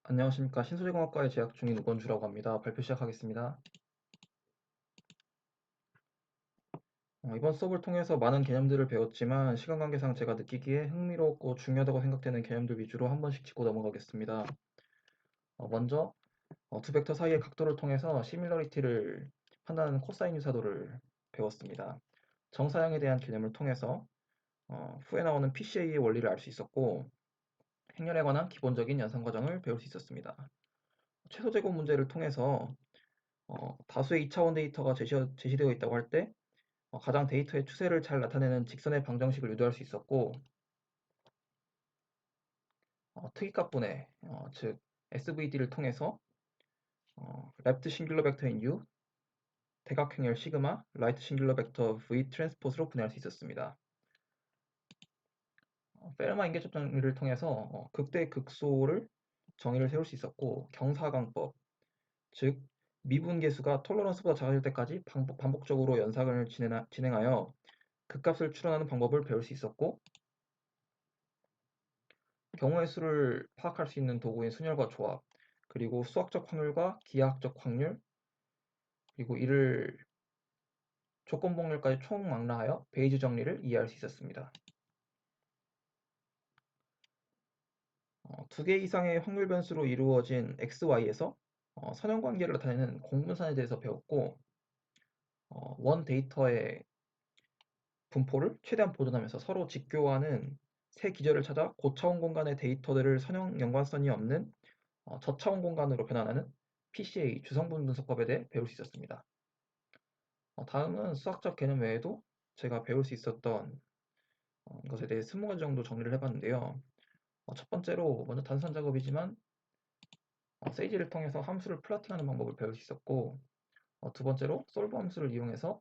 안녕하십니까. 신소재공학과에 재학 중인 우건주라고 합니다. 발표 시작하겠습니다. 이번 수업을 통해서 많은 개념들을 배웠지만 시간 관계상 제가 느끼기에 흥미롭고 중요하다고 생각되는 개념들 위주로 한 번씩 짚고 넘어가겠습니다. 먼저 두 벡터 사이의 각도를 통해서 시밀러리티를 판단하는 코사인 유사도를 배웠습니다. 정사형에 대한 개념을 통해서 후에 나오는 PCA의 원리를 알 수 있었고 행렬에 관한 기본적인 연산 과정을 배울 수 있었습니다. 최소 제곱 문제를 통해서 다수의 2차원 데이터가 제시되어 있다고 할 때 가장 데이터의 추세를 잘 나타내는 직선의 방정식을 유도할 수 있었고 특이값 분해, 즉 SVD를 통해서 레프트 싱귤러 벡터인 U, 대각행렬 시그마, 라이트 싱귤러 벡터 V 트랜스포즈로 분해할 수 있었습니다. 페르마 인계적 정리를 통해서 극대 극소를 정의를 세울 수 있었고 경사광법, 즉 미분계수가 톨러런스보다 작아질 때까지 반복적으로 연산을 진행하여 극값을 추론하는 방법을 배울 수 있었고 경우의 수를 파악할 수 있는 도구인 순열과 조합, 그리고 수학적 확률과 기하학적 확률, 그리고 이를 조건복률까지 총망라하여 베이즈 정리를 이해할 수 있었습니다. 두 개 이상의 확률 변수로 이루어진 XY에서 선형관계를 나타내는 공분산에 대해서 배웠고 원 데이터의 분포를 최대한 보존하면서 서로 직교하는 새 기절을 찾아 고차원 공간의 데이터들을 선형 연관성이 없는 저차원 공간으로 변환하는 PCA 주성분 분석법에 대해 배울 수 있었습니다. 다음은 수학적 개념 외에도 제가 배울 수 있었던 것에 대해 20가지 정도 정리를 해봤는데요. 첫 번째로 먼저 단순 작업이지만 세이지를 통해서 함수를 플러팅하는 방법을 배울 수 있었고 두 번째로 솔브 함수를 이용해서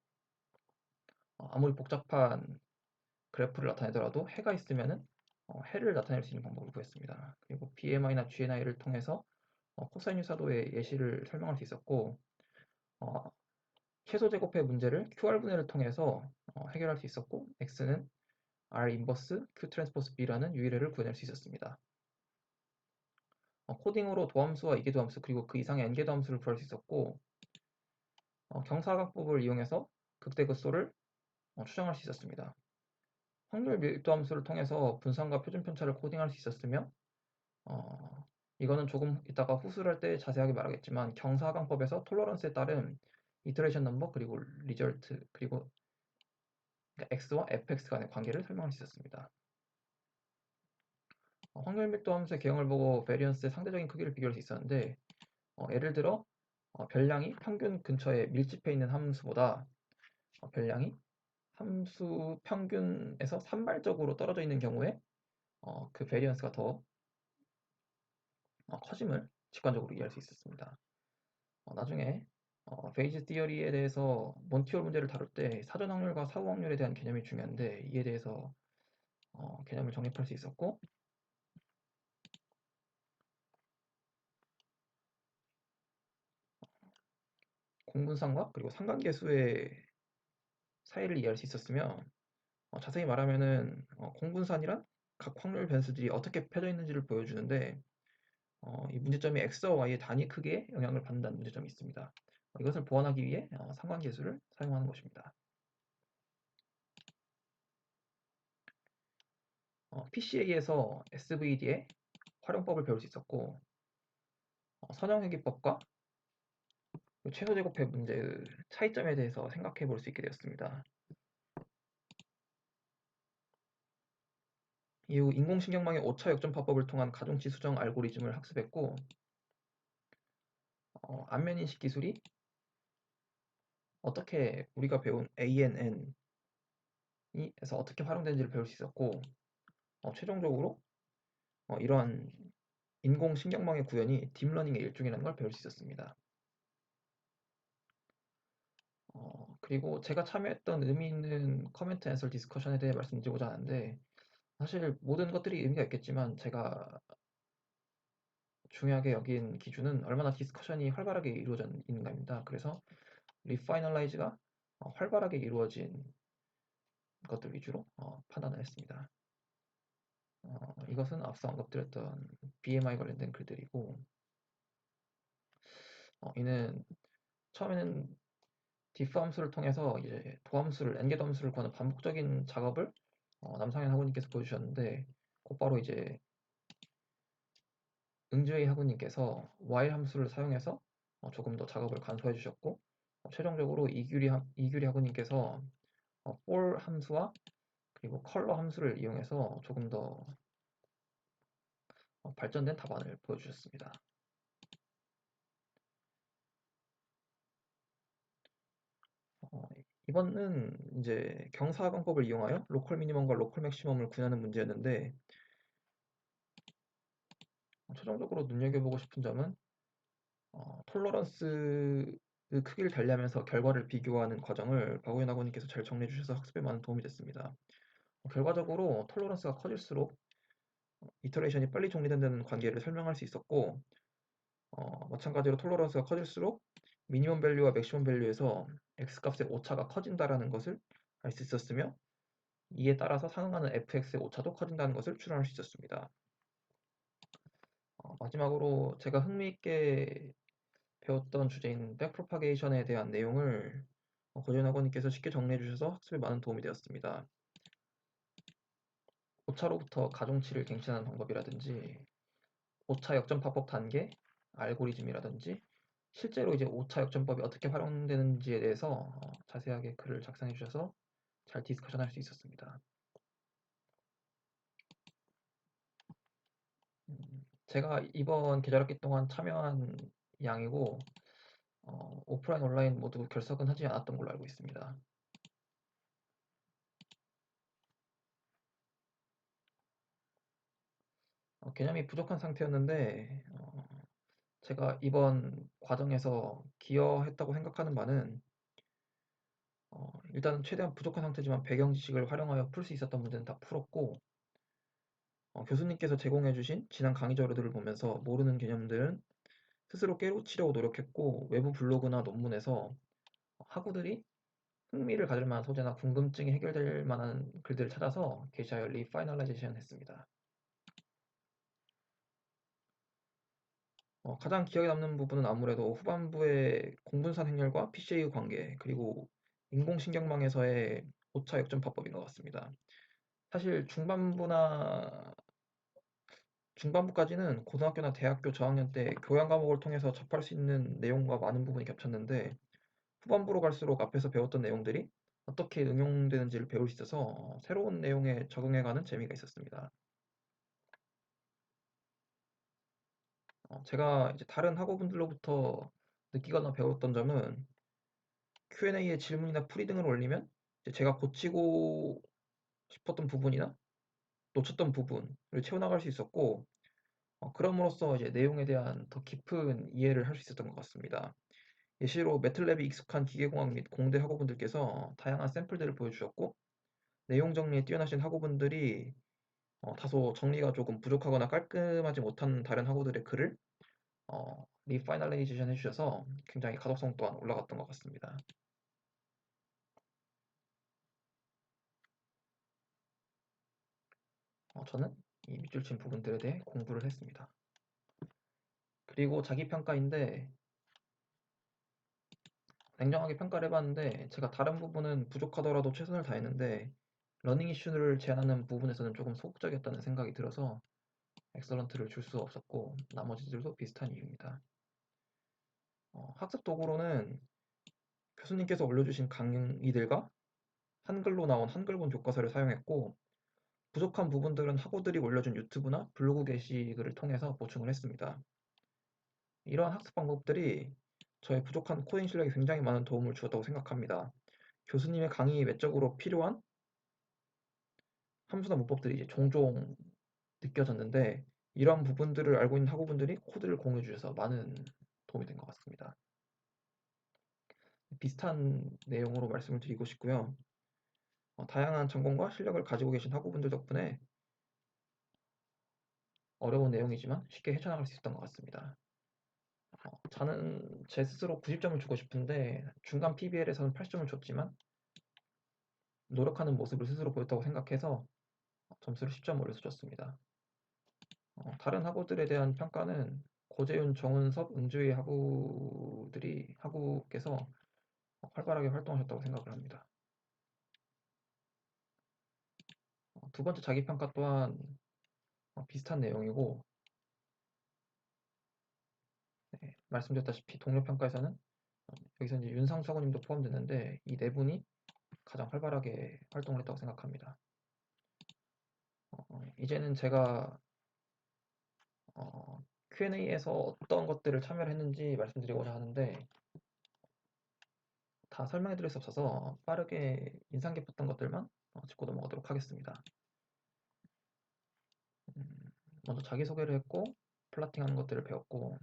아무리 복잡한 그래프를 나타내더라도 해가 있으면은 해를 나타낼 수 있는 방법을 구했습니다. 그리고 BMI나 GNI를 통해서 코사인 유사도의 예시를 설명할 수 있었고 어, 최소 제곱의 문제를 QR분해를 통해서 해결할 수 있었고 X는 R 인버스 Q 트랜스포스 B라는 유의례를 구해낼 수 있었습니다. 코딩으로 도함수와 이계도함수 그리고 그 이상의 n계도함수를 구할 수 있었고 경사각법을 이용해서 극대극소를 추정할 수 있었습니다. 확률 밀도함수를 통해서 분산과 표준 편차를 코딩할 수 있었으며 이거는 조금 이따가 후수를 할 때 자세하게 말하겠지만 경사각법에서 톨러런스에 따른 이터레이션 넘버 그리고 리절트 그리고 x와 fx 간의 관계를 설명할 수 있었습니다. 확률 밀도 함수의 개형을 보고 베리언스의 상대적인 크기를 비교할 수 있었는데 예를 들어 별량이 평균 근처에 밀집해 있는 함수보다 별량이 함수 평균에서 산발적으로 떨어져 있는 경우에 그 베리언스가 더 커짐을 직관적으로 이해할 수 있었습니다. 나중에 베이지 티어리에 대해서 몬티올 문제를 다룰 때 사전 확률과 사후 확률에 대한 개념이 중요한데 이에 대해서 개념을 정립할 수 있었고 공분상과 그리고 상관계수의 사이를 이해할 수 있었으며 자세히 말하면은 공분산이란 각 확률 변수들이 어떻게 펴져 있는지를 보여주는데 이 문제점이 x와 y의 단위 크기에 영향을 받는다는 문제점이 있습니다. 이것을 보완하기 위해 상관계수를 사용하는 것입니다. PCA에서 SVD의 활용법을 배울 수 있었고 선형회귀법과 최소제곱의 문제의 차이점에 대해서 생각해 볼 수 있게 되었습니다. 이후 인공신경망의 오차 역전파법을 통한 가중치 수정 알고리즘을 학습했고 안면인식 기술이 어떻게 우리가 배운 ANN에서 어떻게 활용되는지를 배울 수 있었고 최종적으로 이러한 인공신경망의 구현이 딥러닝의 일종이라는 걸 배울 수 있었습니다. 그리고 제가 참여했던 의미 있는 커멘트 앤서 디스커션에 대해 말씀드리고자 하는데 사실 모든 것들이 의미가 있겠지만 제가 중요하게 여긴 기준은 얼마나 디스커션이 활발하게 이루어져 있는가입니다. 그래서 리파이널라이즈가 활발하게 이루어진 것들 위주로 판단을 했습니다. 이것은 앞서 언급드렸던 BMI 관련된 글들이고, 이는 처음에는 diff 함수를 통해서 이제 도함수를 n개 도함수를 구하는 반복적인 작업을 남상현 학우님께서 보여주셨는데, 곧바로 이제 응주의 학우님께서 while 함수를 사용해서 조금 더 작업을 간소해 주셨고, 최종적으로 이규리 학우님께서 for 함수와 그리고 컬러 함수를 이용해서 조금 더 발전된 답안을 보여주셨습니다. 이번은 이제 경사관법을 이용하여 로컬 미니멈과 로컬 맥시멈을 구하는 문제였는데, 최종적으로 눈여겨보고 싶은 점은 톨러런스 그 크기를 달리하면서 결과를 비교하는 과정을 박우현 학원님께서 잘 정리해 주셔서 학습에 많은 도움이 됐습니다. 결과적으로 톨러런스가 커질수록 이터레이션이 빨리 정리된다는 관계를 설명할 수 있었고, 마찬가지로 톨러런스가 커질수록 미니멈 밸류와 맥시멈 밸류에서 x값의 오차가 커진다라는 것을 알 수 있었으며, 이에 따라서 상응하는 fx의 오차도 커진다는 것을 추론할 수 있었습니다. 마지막으로 제가 흥미있게 배웠던 주제인 백프로파게이션에 대한 내용을 고재현 학원님께서 쉽게 정리해 주셔서 학습에 많은 도움이 되었습니다. 오차로부터 가중치를 갱신하는 방법이라든지 오차 역전파법 단계, 알고리즘이라든지 실제로 이제 오차 역전법이 어떻게 활용되는지에 대해서 자세하게 글을 작성해 주셔서 잘 디스커션할 수 있었습니다. 제가 이번 계절학기 동안 참여한 양이고 오프라인 온라인 모두 결석은 하지 않았던 걸로 알고 있습니다. 개념이 부족한 상태였는데 제가 이번 과정에서 기여했다고 생각하는 바는 일단 최대한 부족한 상태지만 배경 지식을 활용하여 풀 수 있었던 문제는 다 풀었고, 교수님께서 제공해 주신 지난 강의 자료들을 보면서 모르는 개념들은 스스로 깨우치려고 노력했고, 외부 블로그나 논문에서 학우들이 흥미를 가질 만한 소재나 궁금증이 해결될 만한 글들을 찾아서 게시하여 리파이널라이제이션 했습니다. 가장 기억에 남는 부분은 아무래도 후반부의 공분산 행렬과 PCA 관계, 그리고 인공신경망에서의 오차 역전파법인 것 같습니다. 사실 중반부까지는 고등학교나 대학교 저학년 때 교양 과목을 통해서 접할 수 있는 내용과 많은 부분이 겹쳤는데, 후반부로 갈수록 앞에서 배웠던 내용들이 어떻게 응용되는지를 배울 수 있어서 새로운 내용에 적응해가는 재미가 있었습니다. 제가 이제 다른 학우분들로부터 느끼거나 배웠던 점은 Q&A에 질문이나 풀이 등을 올리면 제가 고치고 싶었던 부분이나 놓쳤던 부분을 채워나갈 수 있었고, 그럼으로써 이제 내용에 대한 더 깊은 이해를 할 수 있었던 것 같습니다. 예시로 매틀랩이 익숙한 기계공학 및 공대 학우분들께서 다양한 샘플들을 보여주셨고, 내용 정리에 뛰어나신 학우분들이 다소 정리가 조금 부족하거나 깔끔하지 못한 다른 학우들의 글을 리파이널레이제이션 해주셔서 굉장히 가독성 또한 올라갔던 것 같습니다. 저는 이 밑줄 친 부분들에 대해 공부를 했습니다. 그리고 자기평가인데, 냉정하게 평가를 해봤는데 제가 다른 부분은 부족하더라도 최선을 다했는데 러닝 이슈를 제안하는 부분에서는 조금 소극적이었다는 생각이 들어서 엑설런트를 줄 수 없었고, 나머지들도 비슷한 이유입니다. 학습 도구로는 교수님께서 올려주신 강의들과 한글로 나온 한글본 교과서를 사용했고, 부족한 부분들은 학우들이 올려준 유튜브나 블로그 게시글을 통해서 보충을 했습니다. 이러한 학습 방법들이 저의 부족한 코딩 실력에 굉장히 많은 도움을 주었다고 생각합니다. 교수님의 강의 외적으로 필요한 함수나 문법들이 이제 종종 느껴졌는데, 이러한 부분들을 알고 있는 학우분들이 코드를 공유해 주셔서 많은 도움이 된 것 같습니다. 비슷한 내용으로 말씀을 드리고 싶고요. 다양한 전공과 실력을 가지고 계신 학우분들 덕분에 어려운 내용이지만 쉽게 헤쳐나갈 수 있었던 것 같습니다. 저는 제 스스로 90점을 주고 싶은데 중간 PBL에서는 80점을 줬지만 노력하는 모습을 스스로 보였다고 생각해서 점수를 10점 올려서 줬습니다. 다른 학우들에 대한 평가는 고재윤, 정은섭, 은주희 학우께서 활발하게 활동하셨다고 생각을 합니다. 두 번째 자기평가 또한 비슷한 내용이고, 네, 말씀드렸다시피 동료평가에서는 여기서 이제 윤상석원님도 포함됐는데 이 네 분이 가장 활발하게 활동을 했다고 생각합니다. 이제는 제가 Q&A에서 어떤 것들을 참여를 했는지 말씀드리고자 하는데 다 설명해 드릴 수 없어서 빠르게 인상 깊었던 것들만 짚고 넘어가도록 하겠습니다. 먼저 자기소개를 했고 플라팅하는 것들을 배웠고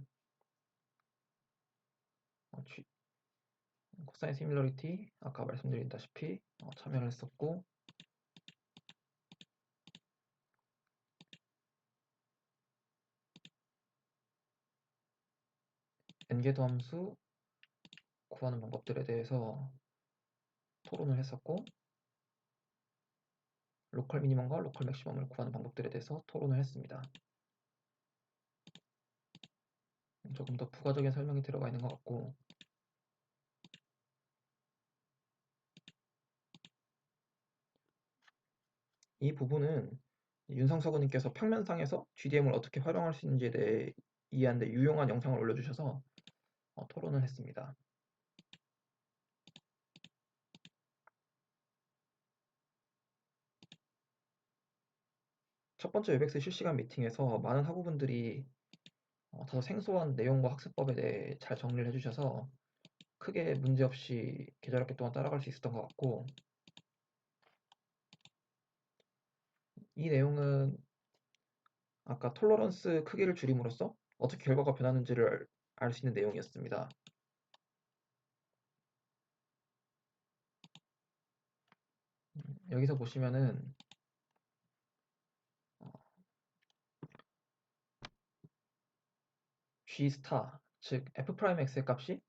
코사인 시뮬러리티 아까 말씀드렸다시피 참여를 했었고 엔게드 함수 구하는 방법들에 대해서 토론을 했었고 로컬 미니멈과 로컬 맥시멈을 구하는 방법들에 대해서 토론을 했습니다. 조금 더 부가적인 설명이 들어가 있는 것 같고 이 부분은 윤상석원님께서 평면상에서 GDM을 어떻게 활용할 수 있는지에 대해 이해하는데 유용한 영상을 올려주셔서 토론을 했습니다. 첫 번째 웹엑스 실시간 미팅에서 많은 학우분들이 다소 생소한 내용과 학습법에 대해 잘 정리를 해주셔서 크게 문제없이 계절학기 동안 따라갈 수 있었던 것 같고 이 내용은 아까 톨러런스 크기를 줄임으로써 어떻게 결과가 변하는지를 알 수 있는 내용이었습니다. 여기서 보시면은 G 스타 즉 F 프라임 X의 값이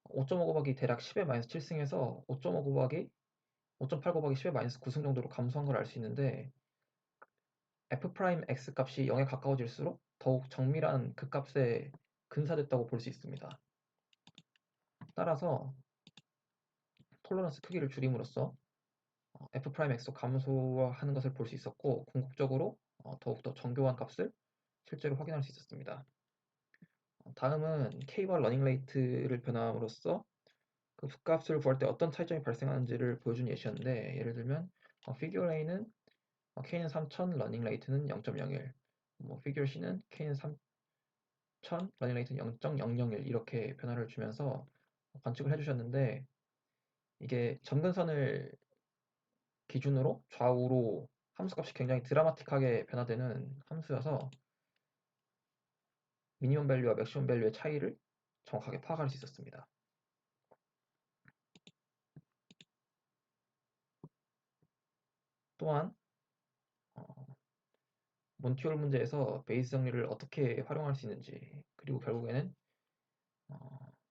5.5 곱하기 대략 10의 마이너스 7승에서 5.5 곱하기 5.8 곱하기 10의 마이너스 9승 정도로 감소한 걸 알 수 있는데 F 프라임 X 값이 0에 가까워질수록 더욱 정밀한 그 값에 근사됐다고 볼 수 있습니다. 따라서 톨러런스 크기를 줄임으로써 F 프라임 X도 감소하는 것을 볼 수 있었고 궁극적으로 더욱더 정교한 값을 실제로 확인할 수 있었습니다. 다음은 K와 러닝 레이트를 변함으로써 그 값을 구할 때 어떤 차이점이 발생하는지를 보여준 예시였는데 예를 들면 피규어 A는 K는 3000, 러닝 레이트는 0.01 피규어 C는 K는 3000, 러닝 레이트는 0.001 이렇게 변화를 주면서 관측을 해주셨는데 이게 점근선을 기준으로 좌우로 함수값이 굉장히 드라마틱하게 변화되는 함수여서 미니멈 밸류와 맥시멈 밸류의 차이를 정확하게 파악할 수 있었습니다. 또한 몬티올 문제에서 베이스 정리를 어떻게 활용할 수 있는지 그리고 결국에는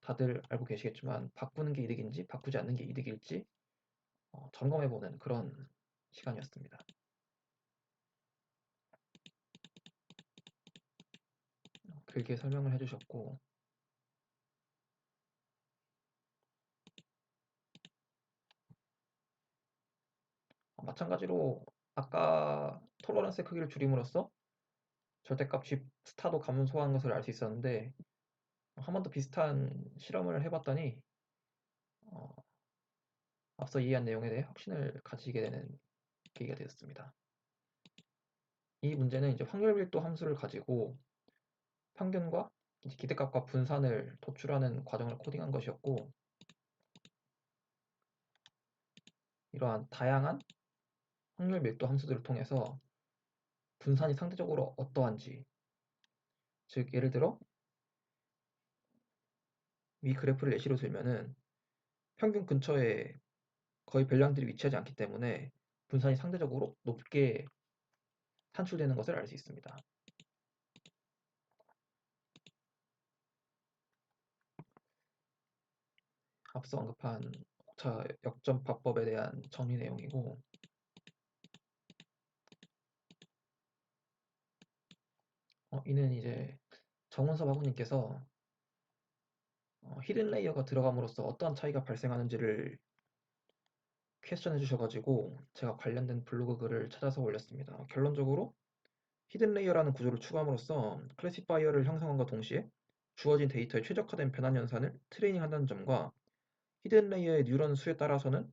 다들 알고 계시겠지만 바꾸는 게 이득인지 바꾸지 않는 게 이득일지 점검해보는 그런 시간이었습니다. 길게 설명을 해주셨고 마찬가지로 아까 톨러런스의 크기를 줄임으로써 절대값 G 스타도 감소한 것을 알 수 있었는데 한 번 더 비슷한 실험을 해봤더니 앞서 이해한 내용에 대해 확신을 가지게 되는 계기가 되었습니다. 이 문제는 이제 확률 밀도 함수를 가지고 평균과 기대값과 분산을 도출하는 과정을 코딩한 것이었고 이러한 다양한 확률 밀도 함수들을 통해서 분산이 상대적으로 어떠한지 즉 예를 들어 이 그래프를 예시로 들면은 평균 근처에 거의 별량들이 위치하지 않기 때문에 분산이 상대적으로 높게 산출되는 것을 알 수 있습니다. 앞서 언급한 옥차 역전파법에 대한 정리 내용이고 이는 이제 정은섭 학우님께서 히든 레이어가 들어감으로써 어떠한 차이가 발생하는지를 퀘스천해 주셔가지고 제가 관련된 블로그 글을 찾아서 올렸습니다. 결론적으로 히든 레이어라는 구조를 추가함으로써 클래시파이어를 형성함과 동시에 주어진 데이터에 최적화된 변환 연산을 트레이닝한다는 점과 히든 레이어의 뉴런 수에 따라서는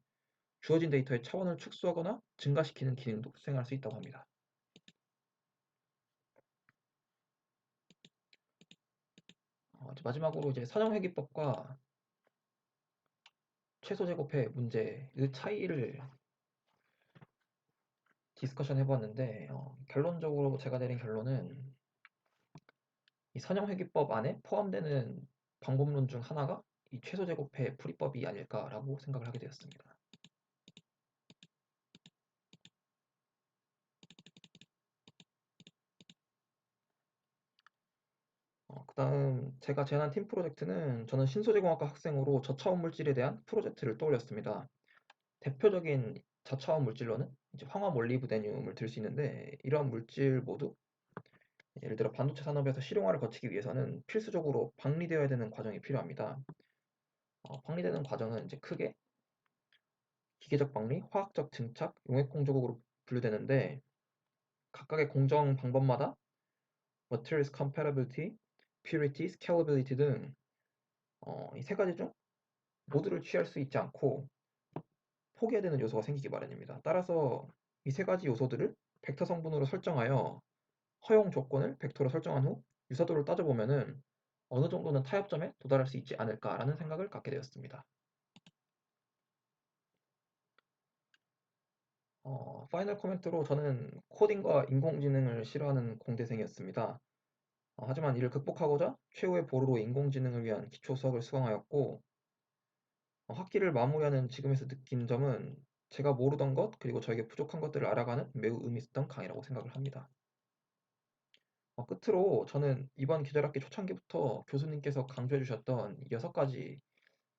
주어진 데이터의 차원을 축소하거나 증가시키는 기능도 수행할 수 있다고 합니다. 마지막으로 이제 선형회귀법과 최소제곱의 문제의 차이를 디스커션 해보았는데 결론적으로 제가 내린 결론은 이 선형회귀법 안에 포함되는 방법론 중 하나가 이 최소제곱의 풀이법이 아닐까라고 생각을 하게 되었습니다. 그 다음 제가 제안한 팀 프로젝트는 저는 신소재공학과 학생으로 저차원 물질에 대한 프로젝트를 떠올렸습니다. 대표적인 저차원 물질로는 이제 황화 몰리브데늄을 들 수 있는데 이러한 물질 모두 예를 들어 반도체 산업에서 실용화를 거치기 위해서는 필수적으로 방리되어야 되는 과정이 필요합니다. 방리되는 과정은 이제 크게 기계적 방리, 화학적 증착, 용액 공조국으로 분류되는데 각각의 공정 방법마다 materials compatibility, purity, scalability 등 이 세 가지 중 모두를 취할 수 있지 않고 포기해야 되는 요소가 생기기 마련입니다. 따라서 이 세 가지 요소들을 벡터 성분으로 설정하여 허용 조건을 벡터로 설정한 후 유사도를 따져보면은 어느 정도는 타협점에 도달할 수 있지 않을까라는 생각을 갖게 되었습니다. 파이널 코멘트로 저는 코딩과 인공지능을 싫어하는 공대생이었습니다. 하지만 이를 극복하고자 최후의 보루로 인공지능을 위한 기초 수학을 수강하였고 학기를 마무리하는 지금에서 느낀 점은 제가 모르던 것 그리고 저에게 부족한 것들을 알아가는 매우 의미 있었던 강의라고 생각을 합니다. 끝으로 저는 이번 계절학기 초창기부터 교수님께서 강조해 주셨던 6가지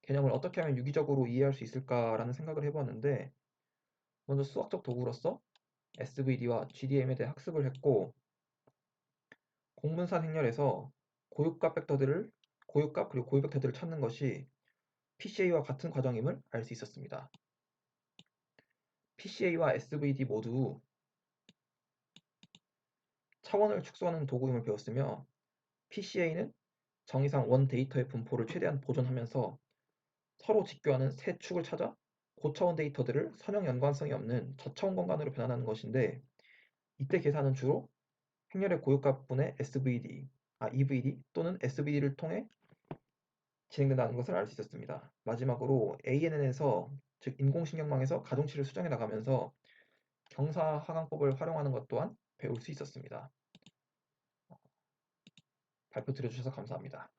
개념을 어떻게 하면 유기적으로 이해할 수 있을까라는 생각을 해봤는데 먼저 수학적 도구로서 SVD와 GDM에 대해 학습을 했고 공분산 행렬에서 고유값 그리고 고유 벡터들을 찾는 것이 PCA와 같은 과정임을 알 수 있었습니다. PCA와 SVD 모두 차원을 축소하는 도구임을 배웠으며 PCA는 정의상 원 데이터의 분포를 최대한 보존하면서 서로 직교하는 새 축을 찾아 고차원 데이터들을 선형 연관성이 없는 저차원 공간으로 변환하는 것인데 이때 계산은 주로 행렬의 고유값분의 EVD 또는 SVD를 통해 진행된다는 것을 알 수 있었습니다. 마지막으로 ANN에서 즉 인공신경망에서 가중치를 수정해 나가면서 경사하강법을 활용하는 것 또한 배울 수 있었습니다. 발표 들어주셔서 감사합니다.